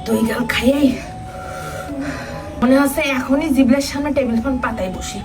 দই গাল খাইয়াই মনে হচ্ছে এখনই জিবলের সামনে টেবিল ফ্যান পাতায় বসি।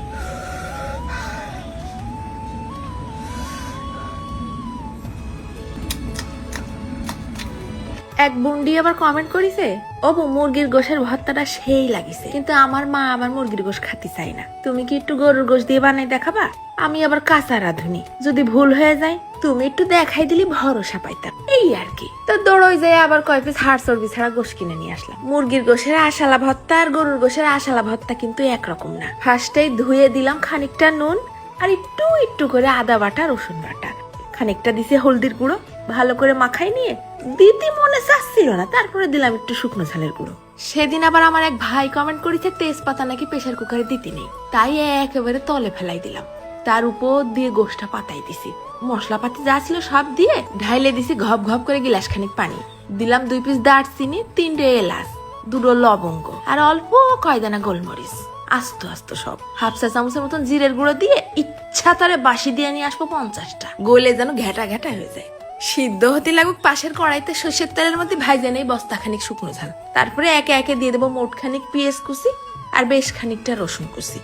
এক বুন্ডি আবার কমেন্ট করিছে, ও মুরগির গোশের ভর্তাটা সেই লাগিছে, কিন্তু আমার মা আবার মুরগির গোশ খাতি চাই না, তুমি কি একটু গরুর গোশ দিয়ে বানাই দেখাবা? আমি আবার কাঁচা রাঁধুনি, যদি ভুল হয়ে যায় তুমি একটু দেখাই দিলি ভরসা পাইতাম, এই আর কি। তো দৌড়ই যায় আবার কয় পিস হাড় চর্বি ছাড়া গোশ কিনে নিয়ে আসলাম। মুরগির গোশের আশালা ভর্তা আর গরুর গোশের আশালা ভর্তা কিন্তু একরকম না। ফার্স্টেই ধুয়ে দিলাম খানিকটা নুন আর একটু একটু করে আদা বাটা রসুন বাটা, খানিকটা দিছে হলদির গুঁড়ো, ভালো করে মাখাই নিয়ে দিতে মনে চাচ্ছিল না, তারপরে দিলাম একটু শুকনো ঝালের গুঁড়ো। সেদিন আবার আমার এক ভাই কমেন্ট করেছে তেজপাতা নাকি প্রেসার কুকারে দিতে নেই, তাই একেবারে তলে ফেলাই দিলাম, তার উপর দিয়ে গোশটা পাতাই দিছি, মশলাপাতি যা ছিল সব দিয়ে ঢাইলে দিছি ঘপ ঘপ করে গিলাস খানিক পানি, দিলাম 2 পিস দারচিনি, 3টে এলাচ, 2টো লবঙ্গ আর অল্প কয়দানা গোলমরিচ, আস্ত আস্ত সব, হাফ চা চামচের মতন জিরের গুঁড়ো দিয়ে ইচ্ছা তারে বাসি দিয়ে নিয়ে আসবো 50টা, গলে যেন ঘেটা ঘেটা হয়ে যায়। সিদ্ধ হতে লাগুক পাশের কড়াইতে সর্ষের তেলের মধ্যে ভাইজে নেই বস্তা খানিক শুকনো ঝাল, তারপরে একে একে দিয়ে দেবো মোট খানিক পেঁয়াজ কুচি আর বেশ খানিকটা রসুন কুচি,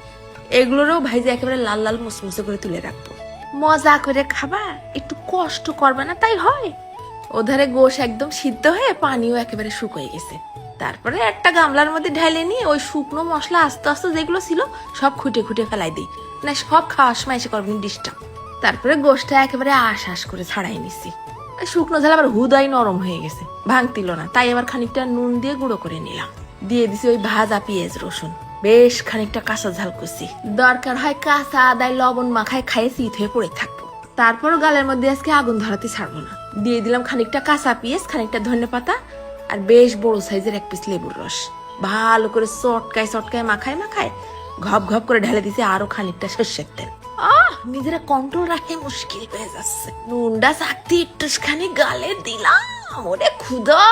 এগুলোরও ভাইজে একেবারে লাল লাল মুসমুসে করে তুলে রাখবো। মজা করে খাবা, একটু কষ্ট করবে না তাই হয়। ওধারে গোশ একদম সিদ্ধ হয়ে পানিও একেবারে শুকিয়ে গেছে, তারপরে একটা গামলার মধ্যে ঢেলে নিয়ে ওই শুকনো মশলা আস্তে আস্তে যেগুলো ছিল সব খুঁটে খুঁটে ফেলাই দিই, না সব খাওয়ার সময় এসে করবেন ডিস্টার্ব। তারপরে গোশটা একেবারে আশ আশ করে ছাড়াই নিছি, শুকনো ঝাল আবার হুদাই নরম হয়ে গেছে, ভাঙতিল না, তাই আবার খানিকটা নুন দিয়ে গুঁড়ো করে নিলাম, দিয়ে দিছি ওই ভাজা পেঁয়াজ রসুন, বেশ খানিকটা কাঁচা ঝাল কুচি, দরকার হয় কাঁচা আদায় লবণ মাখায় খাইয়ে শীত হয়ে পড়ে থাকবো, তারপরও গালের মধ্যে আজকে আগুন ধরাতে ছাড়বো না। দিয়ে দিলাম খানিকটা কাঁচা পেঁয়াজ, খানিকটা ধনেপাতা আর বেশ বড় সাইজের 1 পিস লেবুর রস, ভালো করে চটকায় চটকায় মাখায় মাখায় ঘপ ঘপ করে ঢেলে দিছে আরো খানিকটা সর্ষের তেল। নিজেরা কন্ট্রোল রাখে মুশকিল হয়ে যাচ্ছে, নুনটা চাকতি একটুখানি গালে দিলাম, ওরে খুদা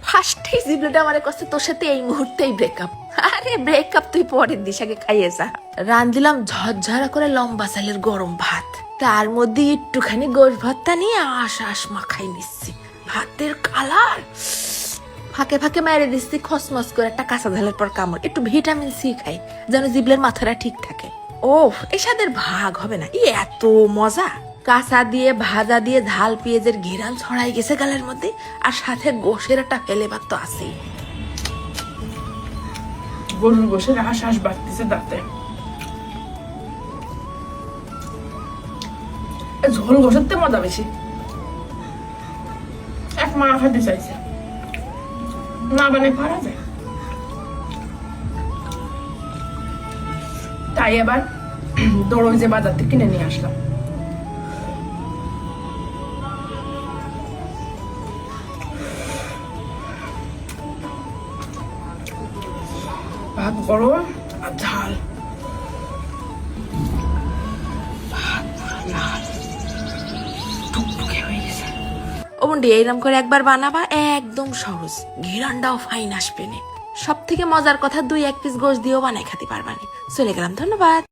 ফার্স্টে জিবলেটা আমারে কষ্ট, তোর সাথে এই মুহূর্তেই ব্রেকআপ। আরে ব্রেকআপ তুই পরের দিস, আগে খাইয়ে যা। রাঁধলাম ঝরঝরা করে লম্বা চালের গরম ভাত, তার মধ্যে একটুখানি গোশ ভর্তা নিয়ে আশ আশ মাখাই নিচ্ছি, ভাতের কালার ফাঁকে ফাঁকে মেরে দিচ্ছি খসমস করে একটা কাঁচা ঝালের পর কামড়, একটু ভিটামিন সি খাই যেন জিবলের মাথাটা ঠিক থাকে। ও এই স্বাদের ভাগ হবে না, এত মজা। কাঁচা দিয়ে ভাজা দিয়ে ঝাল পেঁয়াজের ঘিরান ছড়াই গেছে গালের মধ্যে, আর সাথে গোশের একটা ফেলেবার তো আছেই। গরুর গোশের আশ আশ বাড়তেছে দাঁতে, ঝোল গোশের তো মজা বেশি। এক মা খাতে চাইছে না বানাই পারা যায়, তাই আবার দৌড়ই যে বাজার থেকে কিনে নিয়ে আসলাম। ভাত বড় আর ঝাল, ভাত লাল টুকটুকে হয়ে গেছে। ও বন্ডি এইরকম করে একবার বানাবা, একদম সহজ, ঘিরানটাও ফাইন আসবে না। সব থেকে মজার কথা 2-1 পিস গোশ দিয়েও বানাই খেতে পারবানি। চলে গেলাম, ধন্যবাদ।